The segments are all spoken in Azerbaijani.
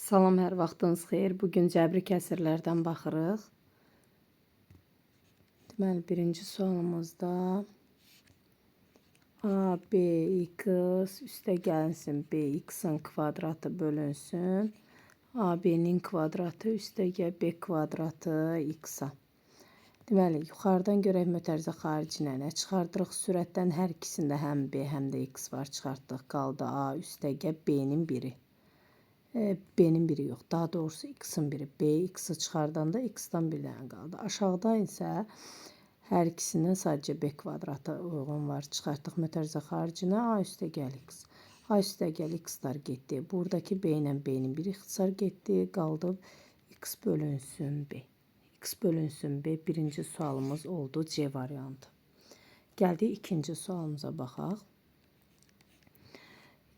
Salam, hər vaxtınız xeyir. Bugün cəbri kəsirlərdən baxırıq. Deməli, birinci sualımızda ABX üstə gəlinsin BX-in kvadratı bölünsün AB-nin kvadratı üstəgə B kvadratı X-a. Deməli, yuxarıdan görək mötərizə xaricinə nə çıxardırıq? Sürətdən hər ikisində həm B, həm də X var. Çıxartdıq, qaldı A üstəgə B-nin biri. B-nin biri yox, daha doğrusu X-in biri. B, X-i çıxardanda X-dan bir dənə qaldı. Aşağıda isə hər ikisindən sadəcə B kvadratı uyğun var. Çıxartdıq mötərizə xaricinə A üstə gəl X. A üstə gəl X-lar getdi. Buradakı B ilə B-nin biri ixtisar getdi. Qaldı X bölünsün B. X bölünsün B birinci sualımız oldu C variantı. Gəldik ikinci sualımıza baxaq.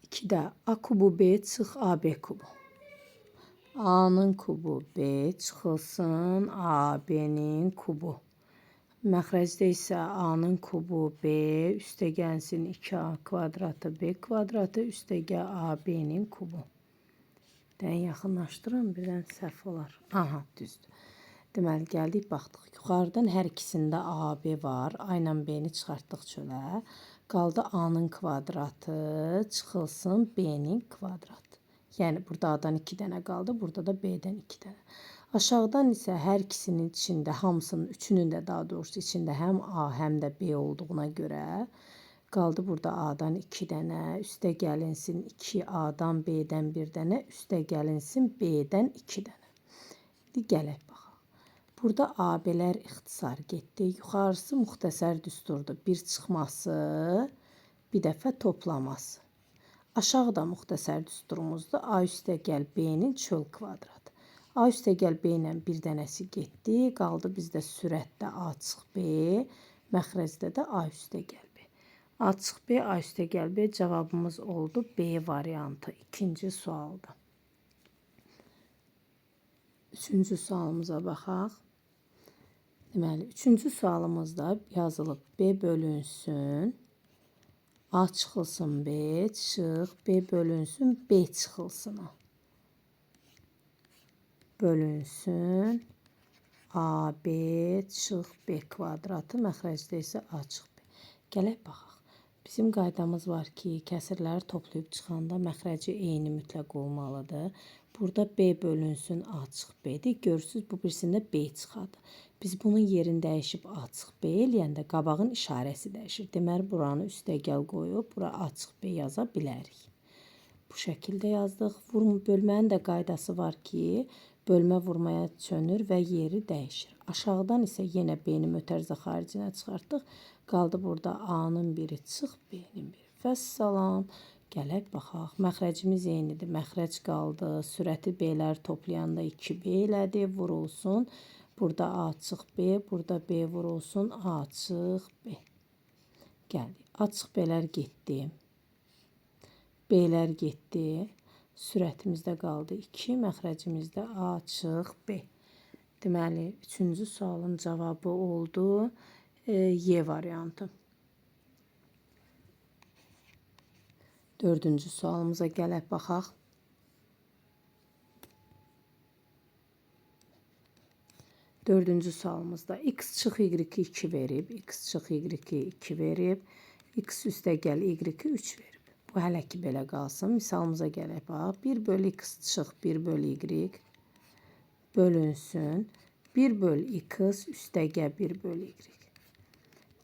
2-də A kubu B çıx AB kubu. A-nın kubu B çıxılsın AB-nin kubu. Məxrəcdə isə A-nın kubu B üstə gəlsin 2A kvadratı B kvadratı üstəgə AB-nin kubu. Dən yaxınlaşdırın, birdən səhv olar. Aha, düzdür. Deməli, gəldik, baxdıq. Yuxarıdan hər ikisində AB var. A ilə B-ni çıxartdıq çölə. Qaldı A-nın kvadratı, çıxılsın B-nin kvadratı. Yəni, burada A-dan 2 dənə qaldı, burada da B-dən 2 dənə. Aşağıdan isə hər ikisinin içində, hamısının, üçünün də daha doğrusu içində həm A, həm də B olduğuna görə qaldı burada A-dan 2 dənə, üstə gəlinsin 2A-dan B-dən 1 dənə, üstə gəlinsin B-dən 2 dənə. İndi gələk baxaq. Burada AB-lər ixtisar getdi. Yuxarısı müxtəsər düsturdur. Bir çıxması, bir dəfə toplaması. Aşağıda müxtəsər düsturumuzda A üstə gəl B-nin çöl kvadratı. A üstə gəl B ilə bir dənəsi getdi. Qaldı bizdə sürətdə A çıx B, məxrəcdə də A üstə gəl B. A çıx B, A üstə gəl B cavabımız oldu B variantı ikinci sualda. Üçüncü sualımıza baxaq. Deməli, üçüncü sualımızda yazılıb B bölünsün. A çıxılsın B, çıx, B bölünsün, B çıxılsın A. Bölünsün, A, B, çıx, B kvadratı, məxrəcdə isə A, çıx, B. Gələk baxaq. Bizim qaydamız var ki, kəsirləri toplayıb çıxanda məxrəci eyni mütləq olmalıdır. Burada B bölünsün, A, çıx, B-dir. Görürsünüz, bu birisində B çıxadı. Biz bunun yerini dəyişib A, çıx, B eləyəndə qabağın işarəsi dəyişir. Deməli, buranı üstə gəl qoyub, bura A, çıx, B yaza bilərik. Bu şəkildə yazdıq. Bölmənin də qaydası var ki, bölmə vurmaya çönür və yeri dəyişir. Aşağıdan isə yenə B-ni mötərizə xaricinə çıxartdıq. Qaldı burada A-nın biri çıx, B-nin biri. Vəssalam. Gələk baxaq. Məxrəcimiz eynidir. Məxrəc qaldı. Sürəti B-lər toplayanda 2B elədi. Vurulsun. Burada A çıx B, burada B vurulsun. A çıx B. Gəldik. A çıx B-lər getdi. B-lər getdi. Sürətimizdə qaldı 2, məxrəcimizdə A çıx B. Deməli, üçüncü sualın cavabı oldu Y variantı. Dördüncü sualımıza gələk baxaq. Dördüncü sualımızda X çıx Y-i 2 verib, X çıx Y-i 2 verib, X üstə gəl Y-i 3 verib. Bu hələ ki belə qalsın. Misalımıza gələk bax. 1 bölü X çıx 1 bölü Y bölünsün. 1 bölü X üstəgə 1 bölü Y.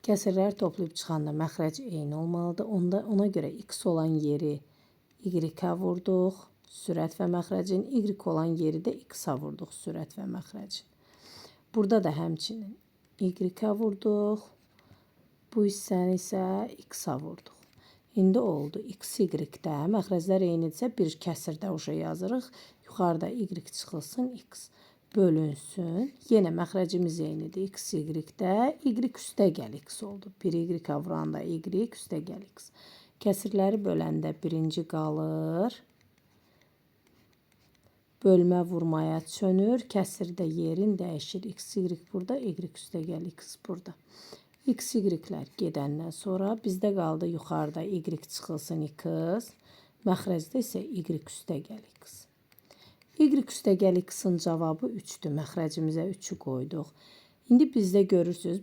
Kəsirləri toplayıb çıxanda məxrəc eyni olmalıdır. Ona görə X olan yeri Y-ə vurduq. Sürət və məxrəcin. Y olan yeri də X-a vurduq. Sürət və məxrəcin. Burada da həmçinin Y-ə vurduq. Bu hissəni isə X-a vurduq. İndi oldu. X, Y-də məxrəclər eynidirsə bir kəsirdə yazırıq. Yuxarıda Y çıxılsın X. Bölünsün. Yenə məxrəcimiz eynidir. X, Y-də. Y üstə gəl X oldu. 1 Y-ə vuranda Y üstə gəl X. Kəsirləri böləndə birinci qalır. Bölmə vurmaya çönür. Kəsirdə yerin dəyişir. X, Y burada. Y üstə gəl X burada. X, Y-lər gedəndən sonra bizdə qaldı yuxarıda Y çıxılsın X, məxrəcdə isə Y üstə gəl X. Y üstəgəl x-in cavabı 3-dür. Məxrəcimizə 3-ü qoyduq. İndi bizdə görürsüz,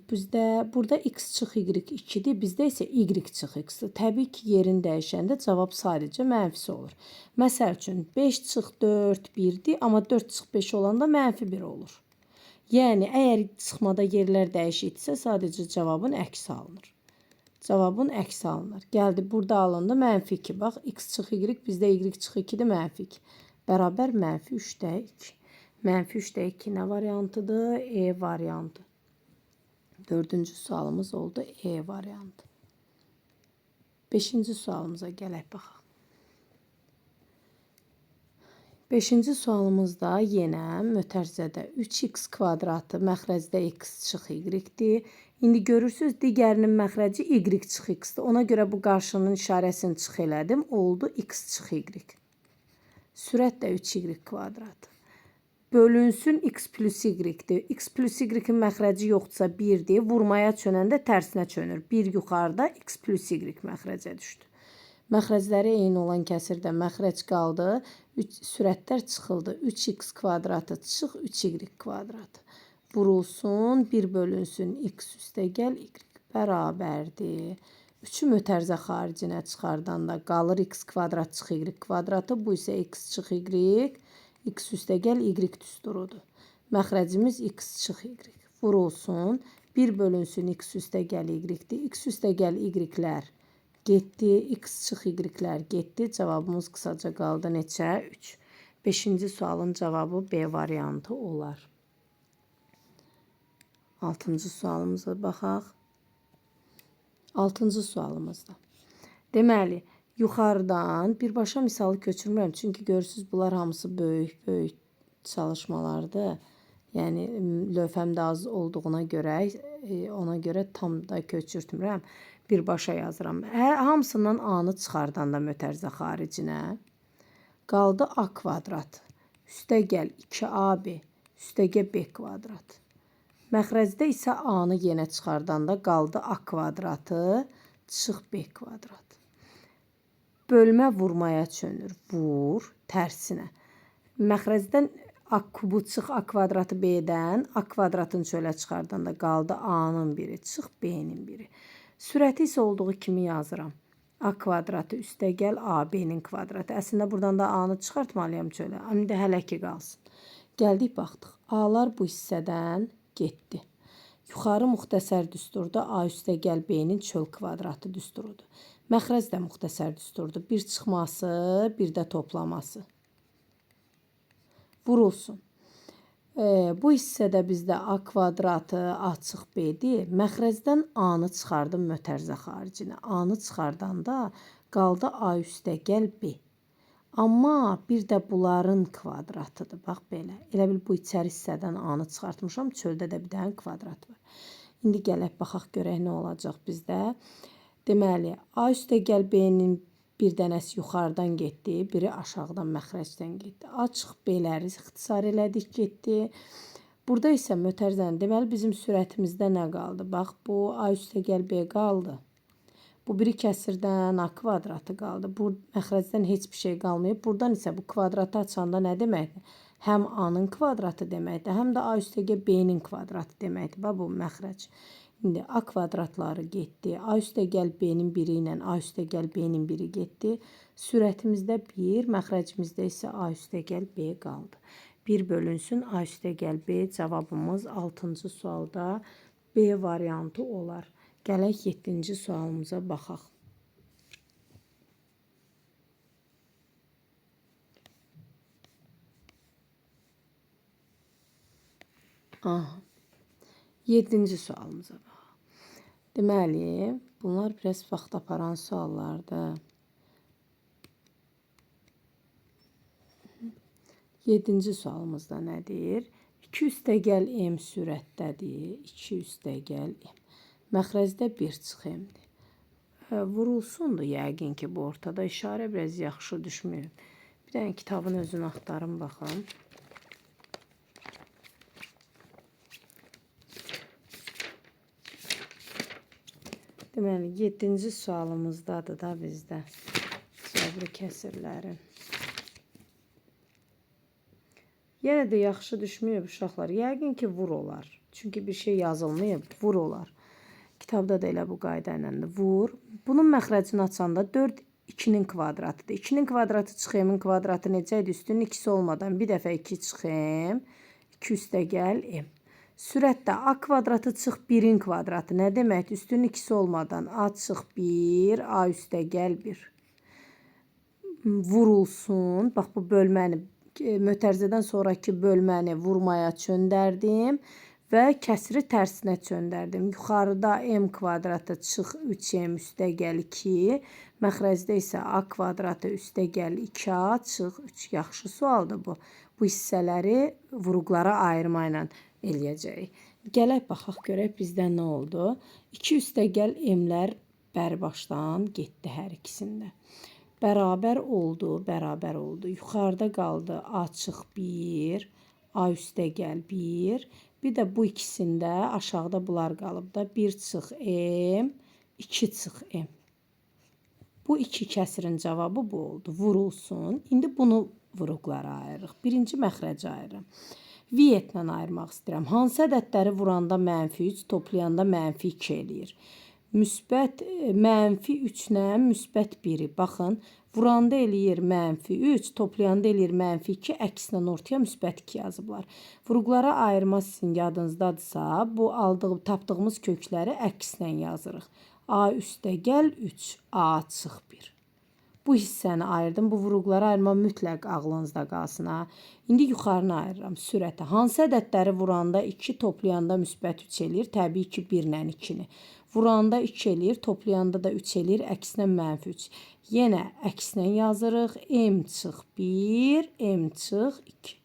burada x çıx y 2-dir, bizdə isə y çıx x-dir. Təbii ki, yerin dəyişəndə cavab sadəcə mənfisi olur. Məsəl üçün 5 çıx 4 1-dir, amma 4 çıx 5 olanda -1 olur. Yəni əgər çıxmada yerlər dəyişikdirsə, sadəcə cavabın əksi alınır. Cavabın əksi alınır. Gəldi burada alındı -2. Bax x çıx y bizdə y çıx 2-dir -2. Bərabər -3/2. -3/2 nə variantıdır? E variantı. Dördüncü sualımız oldu E variantı. Beşinci sualımıza gələk baxaq. Beşinci sualımızda yenə mötərizədə 3x kvadratı məxrəcdə x çıx y-dir. İndi görürsünüz, digərinin məxrəci y çıx x-dir. Ona görə bu qarşının işarəsini çıx elədim. Oldu x çıx y. Sürət də 3y kvadratı. Bölünsün x plus y-dir. X plus y-in məxrəci yoxdursa 1-dir. Vurmaya çönəndə tərsinə çönür. 1 yuxarıda x plus y məxrəcə düşdü. Məxrəcləri eyni olan kəsirdə məxrəc qaldı. Sürətlər çıxıldı. 3x kvadratı çıx 3y kvadratı. Vurulsun, 1 bölünsün x üstəgəl y bərabərdir. 3-ü mötərizə xaricinə çıxardanda qalır x kvadrat çıx y kvadratı. Bu isə x çıx y, x üstəgəl y düsturudur. Məxrəcimiz x çıx y. Vurulsun, 1 bölünsün x üstəgəl y-dir. X üstəgəl y-lər getdi, x çıx y-lər getdi. Cavabımız qısaca qaldı neçə? 3. 5-ci sualın cavabı B variantı olar. 6-cı sualımıza baxaq. 6-cı sualımızda. Deməli, yuxarıdan birbaşa misalı köçürmürəm. Çünki görürsünüz, bunlar hamısı böyük çalışmalardır. Yəni, lövhəmdə az olduğuna görə tam da köçürtmürəm. Birbaşa yazıram. Hamısından A-nı çıxardanda mötərizə xaricinə qaldı A kvadrat. Üstəgəl 2AB üstəgəl B kvadrat. Məxrəcdə isə A-nı yenə çıxardanda qaldı A kvadratı çıx B kvadrat. Bölmə vurmaya çönür. Vur tərsinə. Məxrəcdən A kubu çıx A kvadratı B-dən A kvadratın çölə çıxardanda qaldı A-nın biri çıx B-nin biri. Sürəti isə olduğu kimi yazıram. A kvadratı üstəgəl AB-nin kvadratı. Əslində buradan da A-nı çıxartmalıyam çölə. İndi hələ ki qalsın. Gəldik, baxdıq. A-lar bu hissədən getdi. Yuxarı müxtəsər düsturda A üstəgəl B-nin çöl kvadratı düsturudur. Məxrəc də müxtəsər düsturdur. Bir çıxması, bir də toplaması. Vurulsun. Bu hissədə bizdə A kvadratı A çıx B-dir. Məxrəcdən A-nı çıxardım mötərizə xaricinə. A-nı çıxardanda qaldı A üstəgəl B. Amma bir də bunların kvadratıdır. Bax belə. Elə bil bu içəri hissədən A-nı çıxartmışam. Çöldə də bir dənə kvadrat var. İndi gələk baxaq görək nə olacaq bizdə. Deməli, A üstəgəl B-nin bir dənəsi yuxarıdan getdi, biri aşağıdan məxrəcdən getdi. A çıx B-ləri ixtisar elədik, getdi. Burada isə mötərizənin, deməli bizim sürətimizdə nə qaldı? Bax, bu A üstəgəl B qaldı. Bu biri kəsirdən A kvadratı qaldı. Bu məxrəcdən heç bir şey qalmayıb. Buradan isə bu kvadratı açanda nə deməkdir? Həm A-nın kvadratı deməkdir, həm də A üstəgəl B-nin kvadratı deməkdir. Bax, bu məxrəc. İndi A kvadratları getdi. A üstəgəl B-nin biri ilə A üstəgəl B-nin biri getdi. Sürətimizdə 1, məxrəcimizdə isə A üstəgəl B qaldı. 1 bölünsün A üstəgəl B. Cavabımız 6-cı sualda B variantı olar. Gələk 7-ci sualımıza baxaq. Aha. 7-ci sualımıza baxaq. Deməli, bunlar biraz vaxt aparan suallardır. 7-ci sualımızda nədir? 2 üstəgəl M sürətdədir. 2 üstəgəl M. Məxrəcdə 1 çıx M-dir. Vurulsundur yəqin ki, bu ortada işarə biraz yaxşı düşmür. Bir dənə kitabın özünü axtarım baxım. Deməli, 7-ci sualımızdadır da bizdə cəbri kəsirlərin. Yenə də yaxşı düşməyib uşaqlar. Yəqin ki, vur olar. Çünki bir şey yazılmayıb, vur olar. Kitabda da elə bu qayda ilə vur. Bunun məxrəcini açanda 4 2-nin kvadratıdır. 2-nin kvadratı çıx m-in kvadratı necə idi? Üstünün 2-si olmadan bir dəfə 2 çıx m, 2 üstə gəl m. Sürətdə a kvadratı çıx 1-in kvadratı nə deməkdir? Üstünün 2-si olmadan a çıx 1, a üstə gəl 1. Vurulsun. Bax bu bölməni mötərizədən sonraki bölməni vurmaya çöndərdim və kəsri tərsinə çöndərdim. Yuxarıda m kvadratı çıx 3m üstə gəl 2, məxrəcdə isə a kvadratı üstə gəl 2a çıx 3. Yaxşı sualdır bu. Bu hissələri vuruqlara ayırma ilə eləyəcəyik. Gələk baxaq görək bizdə nə oldu. 2 üstə gəl m-lər bərbaşdan getdi hər ikisində. Bərabər oldu, bərabər oldu. Yuxarıda qaldı a çıx 1, a üstə gəl 1. Bir də bu ikisində aşağıda bunlar qalıb da 1 çıx m, 2 çıx m. Bu iki kəsirin cavabı bu oldu. Vurulsun. İndi bunu vuruqlara ayırırıq. Birinci məxrəci ayırırım. Viyetlə ayırmaq istəyirəm. Hansı ədədləri vuranda -3, toplayanda -2 eləyir? Müsbət mənfi 3-lə müsbət 1-i. Baxın, vuranda eləyir -3, toplayanda eləyir -2, əksinə ortaya müsbət 2 yazıblar. Vuruqlara ayırma sizin yadınızdadırsa, bu tapdığımız kökləri əksinə yazırıq. A üstə gəl 3, a çıx 1. Bu hissəni ayırdım. Bu vuruqlara ayırma mütləq ağlınızda qalsın. Ha. İndi yuxarını ayırıram. Sürətə. Hansı ədədləri vuranda 2, toplayanda müsbət 3 eləyir? Təbii ki, 1 ilə 2-ni. Vuranda 2 eləyir, toplayanda da 3 eləyir, əksinə -3. Yenə əksinə yazırıq. M çıx 1, M çıx 2.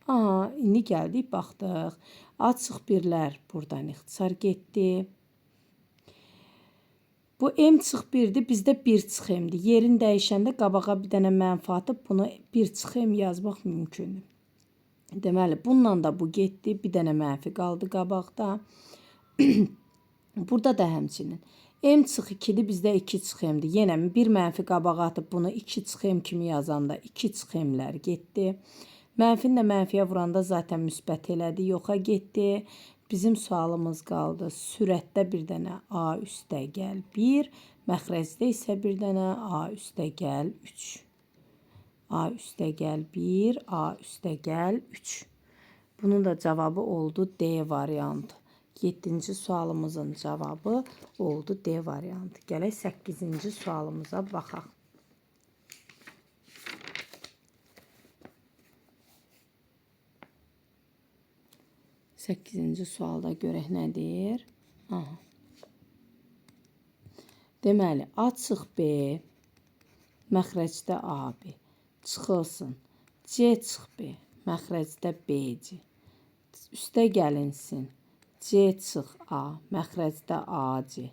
Aha, indi gəldik, baxdıq. A çıx 1-lər buradan ixtisar getdi. Bu m çıx 1-dir, bizdə 1 çıx m-dir. Yerin dəyişəndə qabağa bir dənə mənfi atıb bunu 1 çıx m yazmaq mümkündür. Deməli, bununla da bu getdi. Bir dənə mənfi qaldı qabaqda. Burada da həmçinin. M çıx 2-dir, bizdə 2 çıx m-dir. Yenə bir mənfi qabağa atıb bunu 2 çıx m kimi yazanda 2 çıx m-lər getdi. Mənfini də mənfiyə vuranda zaten müsbət elədi, yoxa getdi. Bizim sualımız qaldı. Sürətdə bir dənə a üstə gəl 1, məxrəcdə isə bir dənə a üstə gəl 3. A üstə gəl 1, a üstə gəl 3. Bunun da cavabı oldu D variantı. 7-ci sualımızın cavabı oldu D variantı. Gələk 8-ci sualımıza baxaq. 8-ci sualda görək nədir? Aha. Deməli, A çıx B, məxrəcdə AB çıxılsın. C çıx B, məxrəcdə BC. Üstə gəlinsin. C çıx A, məxrəcdə AC.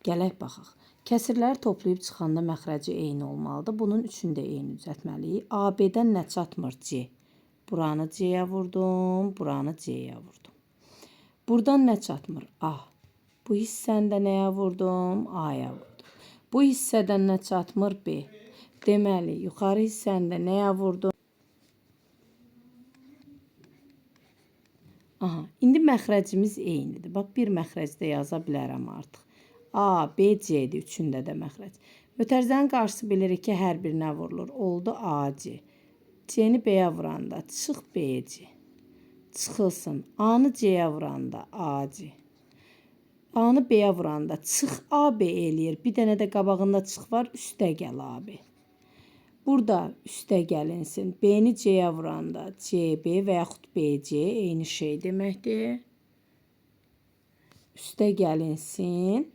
Gələk baxaq. Kəsirləri toplayıb çıxanda məxrəci eyni olmalıdır. Bunun üçün də eyni düzəltməliyik. AB-dən nə çatmır? C. Buranı C-yə vurdum, buranı C-yə vurdum. Buradan nə çatmır? A. Bu hissəndə nəyə vurdum? A-ya vurdum. Bu hissədən nə çatmır? B. Deməli, yuxarı hissəndə nəyə vurdum? Aha, indi məxrəcimiz eynidir. Bax, bir məxrəcdə yaza bilərəm artıq. A, B, C-dir. Üçündə də məxrəc. Mötərizənin qarşısı bilirik ki, hər birinə vurulur. Oldu AC. C-ni B-yə vuranda çıx BC. Çıxılsın. A-nı C-yə vuranda AC. A-nı B-yə vuranda çıx AB eləyir. Bir dənə də qabağında çıx var. Üstə gəl AB. Burada üstə gəlinsin. B-ni C-yə vuranda CB və yaxud BC eyni şey deməkdir. Üstə gəlinsin.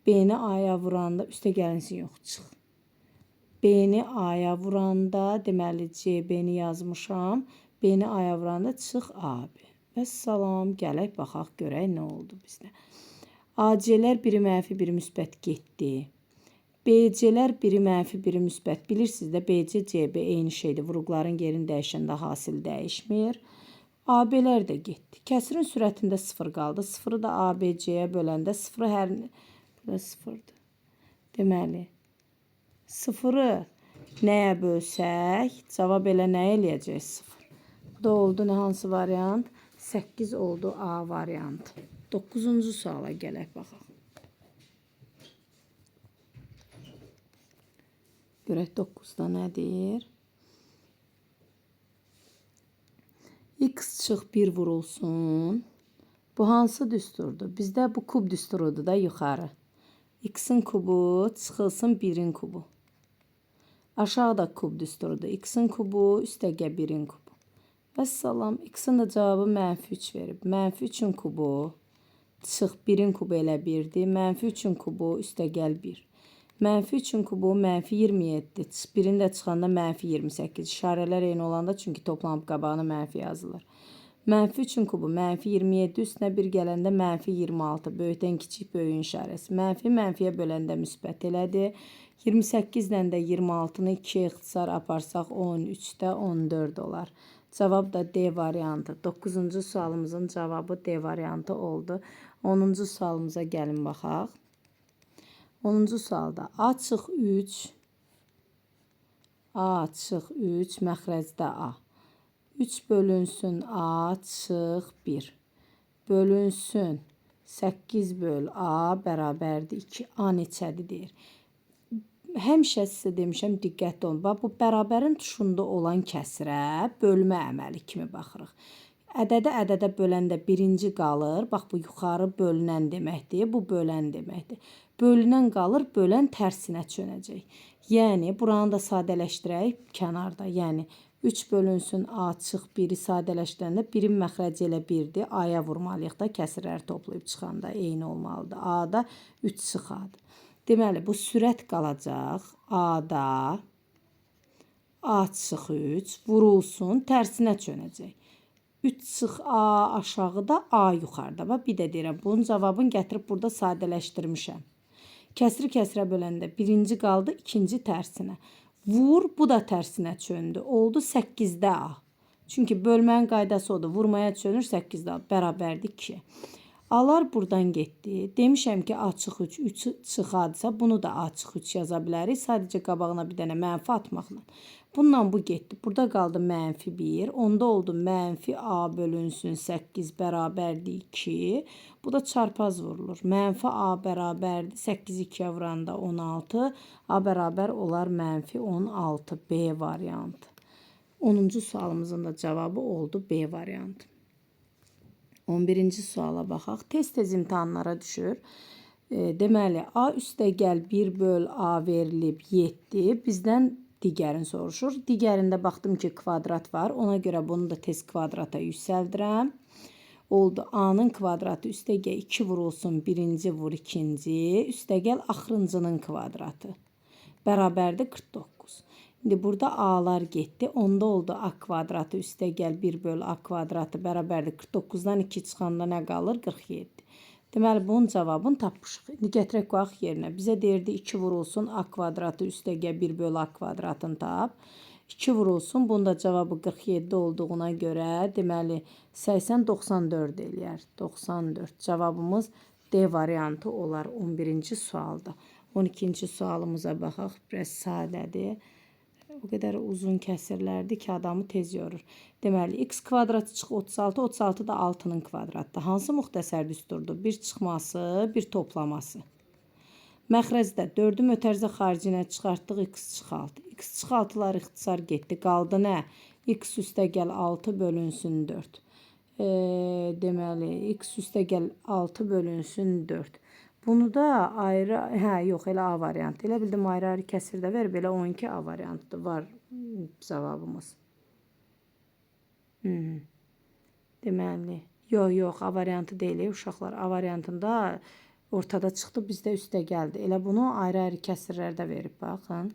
B-ni A-ya vuranda üstə gəlinsin yox, çıx. B-ni A-ya vuranda deməli CB-ni yazmışam. B-ni A-ya vuranda çıx AB. Vəssalam, gələk baxaq görək nə oldu bizdə. AC-lər biri mənfi, biri müsbət getdi. BC-lər biri mənfi, biri müsbət. Bilirsiniz də BC, CB eyni şeydir. Vuruqların yerini dəyişəndə hasil dəyişmir. AB-lər də getdi. Kəsirin sürətində 0 qaldı. 0-ı da ABC-yə böləndə 0-ı hər... Burada 0-dır. Deməli, 0-ı nəyə bölsək, cavab elə nə eləyəcək? 0. Bu Bu da oldu nə hansı variant? 8 oldu A variantı. 9-cu suala gələk baxaq. Görək 9-da nədir? X çıx 1 vurulsun. Bu hansı düsturdur? Bizdə bu kub düsturudur da yuxarı. X-in kubu çıxılsın 1-in kubu. Aşağıda kub düsturudur. X-in kubu üstəgə 1-in kubu. Vəssalam. X-in də cavabı -3 verib. -3-ün kubu çıx 1-in kubu elə 1-dir. -3-ün kubu üstəgəl 1. -3-ün kubu -27. 1-in də çıxanda -28. İşarələr eyni olanda çünki toplanıb qabağına mənfi yazılır. -3-ün kubu -27 üstünə 1 gələndə -26. Böyükdən kiçik böyüyün işarəsi. Mənfi mənfiyə böləndə müsbət elədi. 28 ilə də 26-nı 2-yə ixtisar aparsaq 13-də 14 olar. Cavab da D variantı. 9-cu sualımızın cavabı D variantı oldu. 10-cu sualımıza gəlin baxaq. 10-cu sualda A çıx 3, A çıx 3, məxrəcdə A. 3 bölünsün A çıx 1. Bölünsün 8 böl A bərabərdir 2. A neçədir deyir. Həmişə sizə demişəm, diqqətli olun. Bax, bu bərabərin tuşunda olan kəsrə bölmə əməli kimi baxırıq. Ədədə böləndə birinci qalır. Bax, bu yuxarı bölünən deməkdir, bu bölən deməkdir. Bölünən qalır, bölən tərsinə çönəcək. Yəni, buranı da sadələşdirək kənarda. Yəni, 3 bölünsün A çıx 1-i sadələşdirəndə 1-in məxrəci elə 1-dir. A-ya vurmalıyıq da, kəsirləri toplayıb çıxanda eyni olmalıdır. A-da 3 çıx A-dır. Deməli, bu sürət qalacaq. A-da A çıx 3 vurulsun, tərsinə çönəcək. 3 çıx A aşağıda, A yuxarıda. Bax, bir də deyirəm, bunun cavabını gətirib burada sadələşdirmişəm. Kəsri kəsrə böləndə birinci qaldı, ikinci tərsinə. Vur, bu da tərsinə çöndü. Oldu 8-də A. Çünki bölmənin qaydası odur. Vurmaya çönür 8-də A. Bərabərdir 2. A'lar buradan getdi. Demişəm ki, A çıx 3, 3 çıx A'dırsa bunu da A çıx 3 yaza bilərik. Sadəcə qabağına bir dənə mənfi atmaqla. Bununla bu getdi. Burada qaldı -1. Onda oldu -A bölünsün 8 bərabərdir 2. Bu da çarpaz vurulur. -A bərabərdir 8 2-yə vuranda 16. A bərabər olar -16. B variantı. 10-cu sualımızın da cavabı oldu B variantı. 11-ci suala baxaq. Tez-tez imtahanlara düşür. Deməli, A üstəgəl 1 böl A verilib 7. Bizdən digərini soruşur. Digərində baxdım ki, kvadrat var. Ona görə bunu da tez kvadrata yüksəldirəm. Oldu A-nın kvadratı üstəgə 2 vurulsun, birinci vur ikinci. Üstəgəl axırıncının kvadratı. Bərabərdir 49. İndi burada A-lar getdi. Onda oldu A kvadratı üstəgəl 1 böl A kvadratı bərabərdir 49-dan 2 çıxanda nə qalır? 47. Deməli, bunun cavabını tapmışıq. İndi gətirək qoyaq yerinə. Bizə deyirdi 2 vurulsun A kvadratı üstəgə 1 böl A kvadratını tap. 2 vurulsun. Bunun da cavabı 47 olduğuna görə deməli 80 94 eləyər. 94. Cavabımız D variantı olar 11-ci sualda. 12-ci sualımıza baxaq. Biraz sadədir. O qədər uzun kəsirlərdir ki, adamı tez yorur. Deməli, x kvadratı çıx 36, 36 da 6-nın kvadratıdır. Hansı müxtəsər düsturdur? Bir çıxması, bir toplaması. Məxrəcdə 4-ü mötərizə xaricinə çıxartdıq, x çıx 6. X çıx 6-lar ixtisar getdi. Qaldı nə? X üstəgəl 6 bölünsün 4. Deməli, x üstəgəl 6 bölünsün 4. Bunu da ayrı, yox, elə A variantı. Elə bildim ayrı-ayrı kəsirdə verib, elə 12 A variantıdır. Var cavabımız. Deməli, yox, A variantı deyil, uşaqlar. A variantında ortada çıxdı, bizdə üstə gəldi. Elə bunu ayrı-ayrı kəsirlərdə verib, baxın.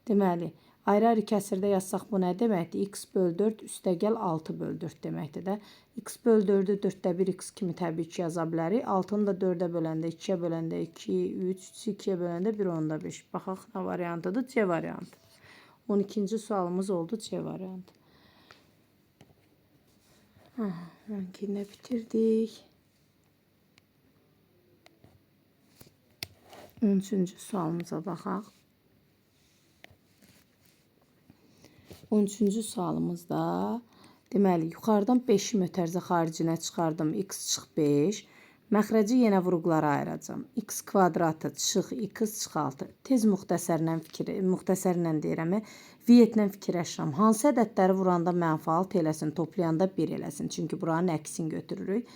Deməli, ayrı-ayrı kəsirdə yazsaq bu nə deməkdir? X böl 4 üstəgəl 6 böl 4 deməkdir də. X böl 4-ü 4-də 1 x kimi təbii ki yaza bilərik. 6-nı da 4-ə böləndə 2-yə böləndə 2, 3, 2-yə böləndə 1, 10-da 5. Baxaq nə variantıdır? C variantı. 12-ci sualımız oldu C variantı. Rənginə bitirdik. 13-cü sualımıza baxaq. 13-cü sualımızda deməli yuxarıdan 5-i mötərizə xaricinə çıxardım. X çıx 5. Məxrəci yenə vurğulara ayıracağam. X kvadratı çıx x çıx 6. Tez müxtəsərlə deyirəm. Vietlə fikirləşirəm. Hansı ədədləri vuranda mənfi 6 eləsin, toplayanda 1 eləsin. Çünki buranın əksini götürürük.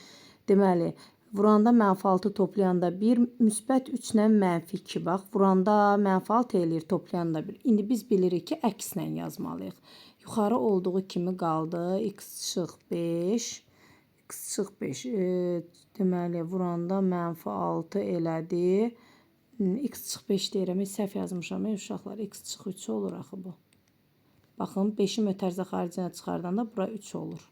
Deməli, vuranda mənfi 6 toplayanda 1, müsbət 3 ilə mənfi 2. Bax, vuranda mənfi 6 eləyir, toplayanda 1. İndi biz bilirik ki, əkslə yazmalıyıq. Yuxarı olduğu kimi qaldı. X çıx 5. X çıx 5. Deməli, vuranda mənfi 6 elədi. X çıx 5 deyirəm. Səhv yazmışam. Uşaqlar, X çıx 3 olur axı bu. Baxın, 5-i mötərizə xaricinə çıxardanda bura 3 olur.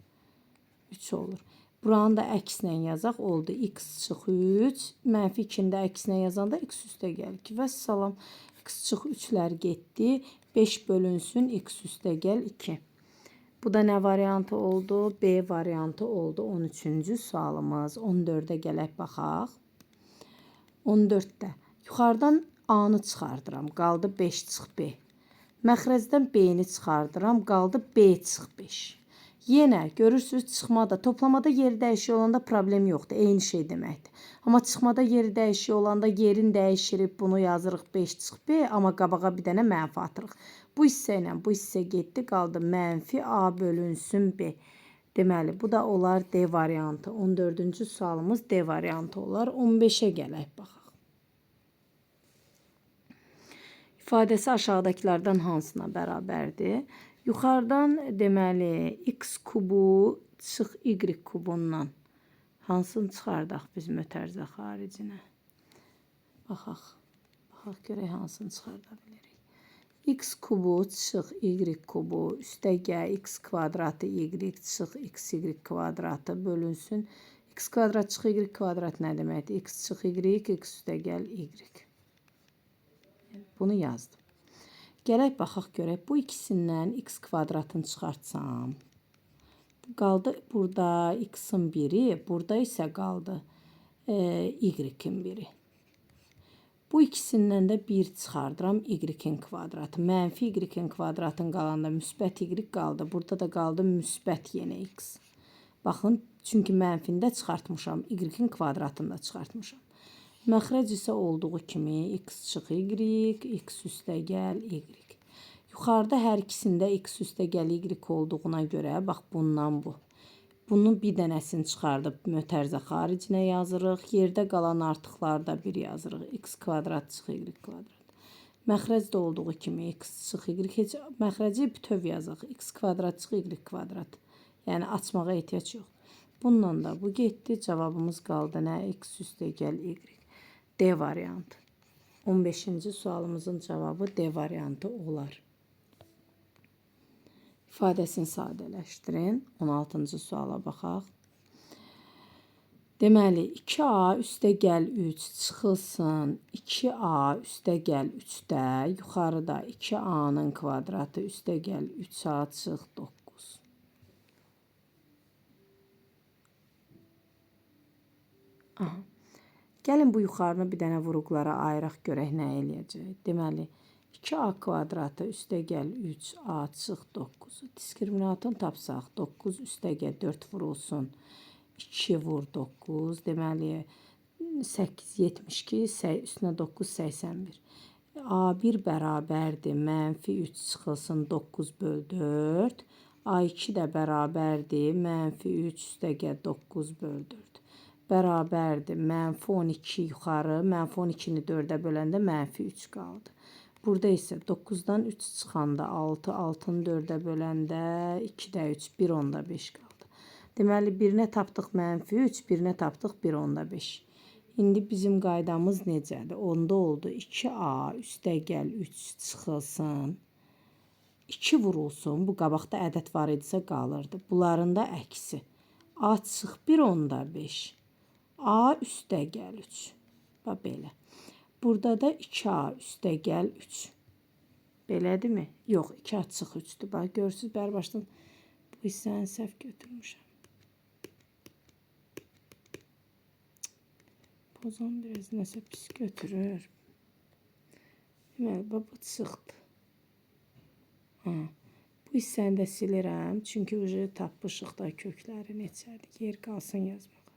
3 olur. Buranı da əksinə yazaq. Oldu. X çıx 3. Mənfi 2-ni də əksinə yazanda x üstə gəl 2. Və salam. X çıx 3-lər getdi. 5 bölünsün. X üstə gəl 2. Bu da nə variantı oldu? B variantı oldu. 13-cü sualımız. 14-ə gələk baxaq. 14-də. Yuxarıdan A-nı çıxardıram. Qaldı 5 çıx B. Məxrəcdən B-ni çıxardıram. Qaldı B çıx 5. Yenə görürsünüz çıxmada, toplamada yeri dəyişik olanda problem yoxdur. Eyni şey deməkdir. Amma çıxmada yeri dəyişik olanda yerin dəyişirib bunu yazırıq 5 çıx B, amma qabağa bir dənə mənfi atırıq. Bu hissə ilə bu hissə getdi, qaldı mənfi A bölünsün B. Deməli, bu da olar D variantı. 14-cü sualımız D variantı olar. 15-ə gələk baxaq. İfadəsi aşağıdakilərdən hansına bərabərdir? Yuxarıdan deməli x kubu çıx y kubundan hansını çıxardaq biz mötərizə xaricinə? Baxaq. Baxaq görək hansını çıxarda bilirik. X kubu çıx y kubu üstəgə x kvadratı y çıx x y kvadratı bölünsün. X kvadrat çıx y kvadrat nə deməkdir? X çıx y, x üstəgəl y. Bunu yazdım. Gələk baxaq görək. Bu ikisindən x kvadratını çıxartsam. Qaldı burada x-in biri, burada isə qaldı y-in biri. Bu ikisindən də 1 çıxardıram y-in kvadratı. Mənfi y-in kvadratın qalanda müsbət y qaldı. Burada da qaldı müsbət yenə x. Baxın, çünki mənfini də çıxartmışam. Y-in kvadratını da çıxartmışam. Məxrəc isə olduğu kimi x çıx y, x üstə gəl y. Yuxarıda hər ikisində x üstə gəl y olduğuna görə, bax bundan bu. Bunun bir dənəsini çıxardıb mötərizə xaricinə yazırıq. Yerdə qalan artıqlarda 1 yazırıq. X kvadrat çıx y kvadrat. Məxrəcdə olduğu kimi x çıx y, heç məxrəci bütöv yazıq. X kvadrat çıx y kvadrat. Yəni açmağa ehtiyac yox. Bundan da bu getdi. Cavabımız qaldı nə? X üstə gəl y. D variantı. 15-ci sualımızın cavabı D variantı olar. İfadəsini sadələşdirin. 16-cı suala baxaq. Deməli, 2A üstə gəl 3 çıxılsın. 2A üstə gəl 3-də yuxarıda 2A-nın kvadratı üstə gəl 3A çıx 9. Aha. Gəlin bu yuxarını bir dənə vurğulara ayıraq görək nə eləyəcək. Deməli, 2A kvadratı üstə gəl 3A çıx 9. Diskriminantını tapsaq 9 üstə gəl 4 vurulsun. 2 vur 9. Deməli, 8, 72, üstünə 9, 81. A1 bərabərdir. Mənfi 3 çıxılsın 9 böl 4. A2 də bərabərdir. Mənfi 3 üstə gəl 9 böl 4. Bərabərdir. Mənfi 12 yuxarı, mənfi 12-ni 4-ə böləndə mənfi 3 qaldı. Burada isə 9-dan 3 çıxanda 6, 6-nı 4-ə böləndə 2-də 3, 1 onda 5 qaldı. Deməli, birinə tapdıq mənfi 3, birinə tapdıq 1 onda 5. İndi bizim qaydamız necədir? Onda oldu 2A üstə gəl 3 çıxılsın. 2 vurulsun. Bu qabaqda ədəd var idisə qalırdı. Bunların da əksi. A çıx 1 onda 5. A üstə gəl 3. Bax belə. Burada da 2A üstə gəl 3. Belədirmi? Yox, 2A çıx 3-dür. Bax, görürsünüz, bərbaşdan bu hissəni səhv götürmüşəm. Pozan biraz nəsə pis götürür. Deməli, bu çıxdı. Bu Bu hissəni də silirəm. Çünki ucu tapmışıq da kökləri neçədir. Yer qalsın yazmağa.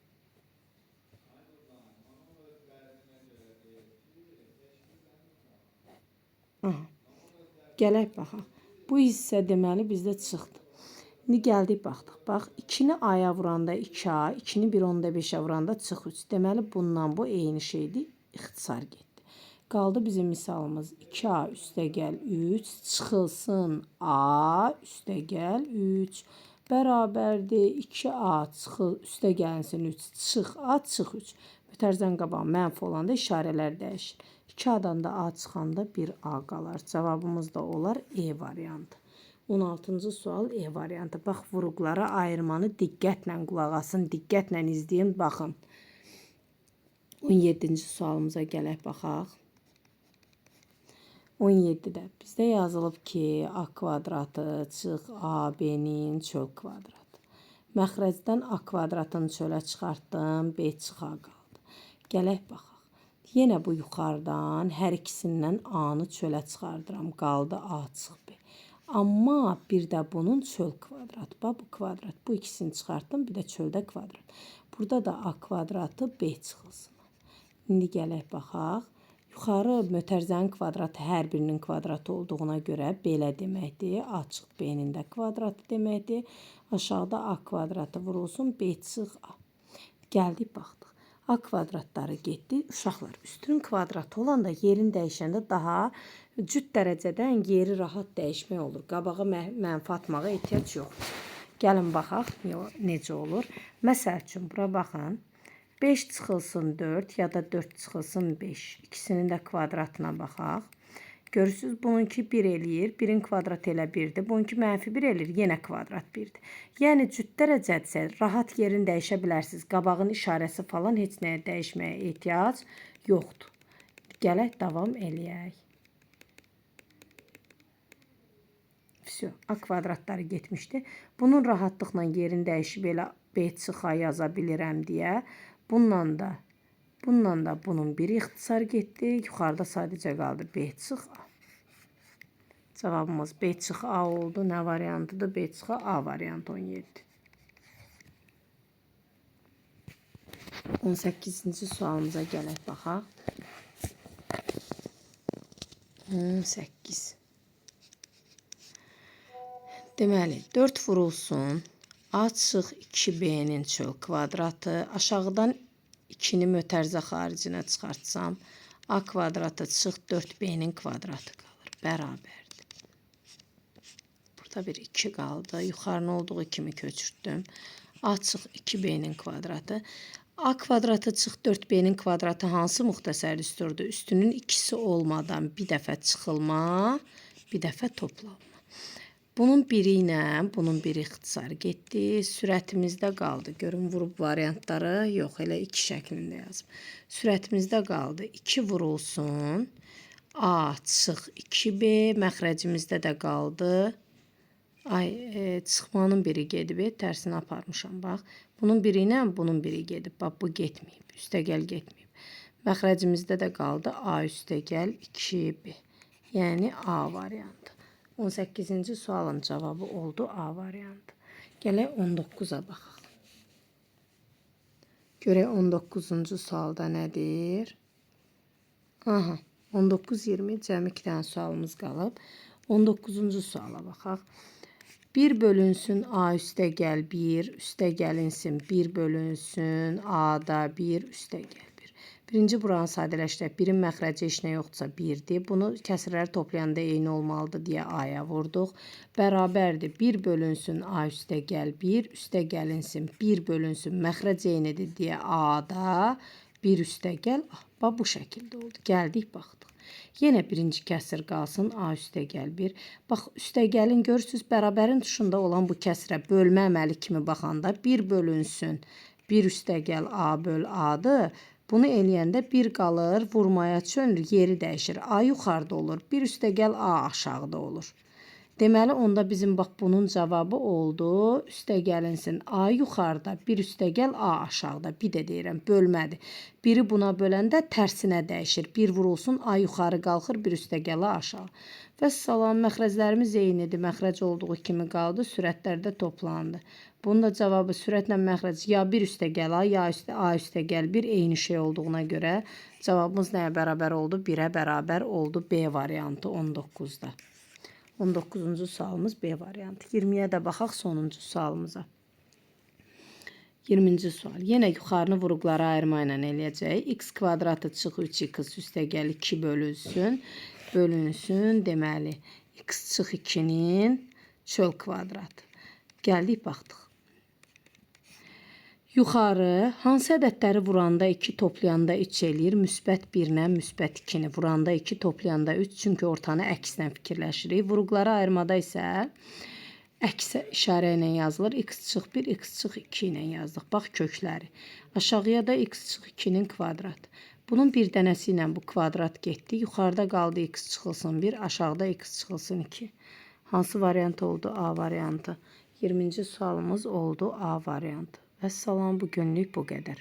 Aha. Gələk baxaq. Bu hissə deməli bizdə çıxdı. İndi gəldik baxdıq. Bax 2-ni aya vuranda 2A, 2-ni 1.5-ə vuranda çıx 3. Deməli bundan bu eyni şeydir. İxtisar getdi. Qaldı bizim misalımız 2A üstəgəl 3 çıxılsın A üstəgəl 3 bərabərdir 2A çıxıl üstəgəlsin 3 çıx A çıx 3. Mütərizənin qabağı mənfi olanda işarələr dəyişir. 2A'dan da A çıxanda 1A qalar. Cavabımız da olar E variantı. 16-cı sual E variantı. Bax, vuruqlara ayırmanı diqqətlə qulaq asın, diqqətlə izləyin, baxın. 17-ci sualımıza gələk baxaq. 17-də bizdə yazılıb ki, A kvadratı çıx AB-nin çöl kvadratı. Məxrəcdən A kvadratını çölə çıxartdım, B çıxa qaldı. Gələk baxaq. Yenə bu yuxarıdan hər ikisindən A-nı çölə çıxardıram. Qaldı A çıx B. Amma bir də bunun çöl kvadratı. Bax, bu kvadrat. Bu ikisini çıxartdım. Bir də çöldə kvadrat. Burada da A kvadratı B çıxılsın. İndi gələk baxaq. Yuxarı mötərizənin kvadratı hər birinin kvadratı olduğuna görə belə deməkdir. A çıx B-nin də kvadratı deməkdir. Aşağıda A kvadratı vurulsun. B çıx A. Gəldik baxdıq. A kvadratları getdi. Uşaqlar, üstünün kvadratı olanda yerin dəyişəndə daha cüt dərəcədən yeri rahat dəyişmək olur. Qabağa mənfi atmağa ehtiyac yoxdur. Gəlin baxaq necə olur. Məsəl üçün, bura baxın. 5 çıxılsın 4 ya da 4 çıxılsın 5. İkisinin də kvadratına baxaq. Görürsünüz, bununki 1 eləyir. 1-in kvadratı elə 1-dir. Bununki mənfi 1 eləyir. Yenə kvadrat 1-dir. Yəni, cüt dərəcədirsə, rahat yerini dəyişə bilərsiniz. Qabağın işarəsi falan heç nəyə dəyişməyə ehtiyac yoxdur. Gələk, davam eləyək. Vəsiyo, A kvadratları getmişdi. Bunun rahatlıqla yerini dəyişib elə B çıxa yaza bilirəm deyə. Bununla da bunun biri ixtisar getdi. Yuxarıda sadəcə qaldı B çıx A. Cavabımız B çıx A oldu. Nə variantıdır? B çıx A variantı 17. 18-ci sualımıza gələk baxaq. 18. Deməli, 4 vurulsun. A çıx 2B-nin çöl kvadratı. Aşağıdan 2-ni mötərizə xaricinə çıxartsam, A kvadratı çıx 4B-nin kvadratı qalır. Bərabərdir. Burada bir 2 qaldı. Yuxarını olduğu kimi köçürtdüm. A çıx 2B-nin kvadratı. A kvadratı çıx 4B-nin kvadratı hansı müxtəsər üsturdur? Üstünün ikisi olmadan bir dəfə çıxılma, bir dəfə toplanma. Bunun biri ilə bunun biri ixtisar getdi. Sürətimizdə qaldı. Görün, vurub variantları yox, elə 2 şəklində yazım. Sürətimizdə qaldı. 2 vurulsun. A çıx 2B. Məxrəcimizdə də qaldı. Çıxmanın biri gedib. Tərsini aparmışam, bax. Bunun biri ilə bunun biri gedib. Bax, bu getməyib. Üstəgəl getməyib. Məxrəcimizdə də qaldı. A üstəgəl 2B. Yəni, A variantı. 18-ci sualın cavabı oldu A variantı. Gələk 19-a baxaq. Görək 19-cu sualda nədir? Aha, 19-20 cəmi 2 dənə sualımız qalıb. 19-cu suala baxaq. 1 bölünsün A üstəgəl 1, üstəgəlinsin 1 bölünsün A-da 1, üstəgəl 1. Birinci buranı sadələşdirək. 1-in məxrəci heç nə yoxdursa 1-dir. Bunu kəsrləri toplayanda eyni olmalıdır deyə A-ya vurduq. Bərabərdir. 1 bölünsün A üstəgəl 1, üstəgəlinsin 1 bölünsün məxrəc eynidir deyə A-da 1 üstəgəl A. Bax, bu şəkildə oldu. Gəldik, baxdıq. Yenə birinci kəsr qalsın A üstəgəl 1. Bax, üstəgəlin görürsünüz, bərabərin tuşunda olan bu kəsrə bölmə əməli kimi baxanda 1 bölünsün 1 üstəgəl A böl A-dır. Bunu eləyəndə 1 qalır, vurmaya çönür, yeri dəyişir. A yuxarıda olur, 1 üstəgəl A aşağıda olur. Deməli onda bizim bax bunun cavabı oldu. Üstə gəlinsin A yuxarıda, bir üstə gəl A aşağıda. Bir də deyirəm bölmədir. Biri buna böləndə tərsinə dəyişir. Bir vurulsun A yuxarı qalxır, bir üstə gəl A aşağı. Və salam, məxrəclərimiz eynidir. Məxrəc olduğu kimi qaldı, sürətlər də toplandı. Bunun da cavabı sürətlə məxrəc ya bir üstə gəl A, ya A üstə gəl bir eyni şey olduğuna görə cavabımız nəyə bərabər oldu? 1-ə bərabər oldu B variantı 19-da. 19-cu sualımız B variantı. 20-yə də baxaq sonuncu sualımıza. 20-ci sual. Yenə yuxarını vuruqlara ayırma ilə eləyəcək. X kvadratı çıx 3x üstə gəl 2 bölünsün. Bölünsün. Deməli, x çıx 2-nin çöl kvadratı. Gəldik, baxdıq. Yuxarı hansı ədədləri vuranda 2 toplayanda 3 eləyir? Müsbət 1-lə müsbət 2-ni vuranda 2 toplayanda 3. Çünki ortanı əkslə fikirləşirik. Vuruqları ayırmada isə əks işarə ilə yazılır. X çıx 1, x çıx 2 ilə yazdıq. Bax kökləri. Aşağıya da x çıx 2-nin kvadratı. Bunun bir dənəsi ilə bu kvadrat getdi. Yuxarıda qaldı x çıxılsın 1, aşağıda x çıxılsın 2. Hansı variant oldu? A variantı. 20-ci sualımız oldu A variantı. Vəssalam, bu günlük bu qədər.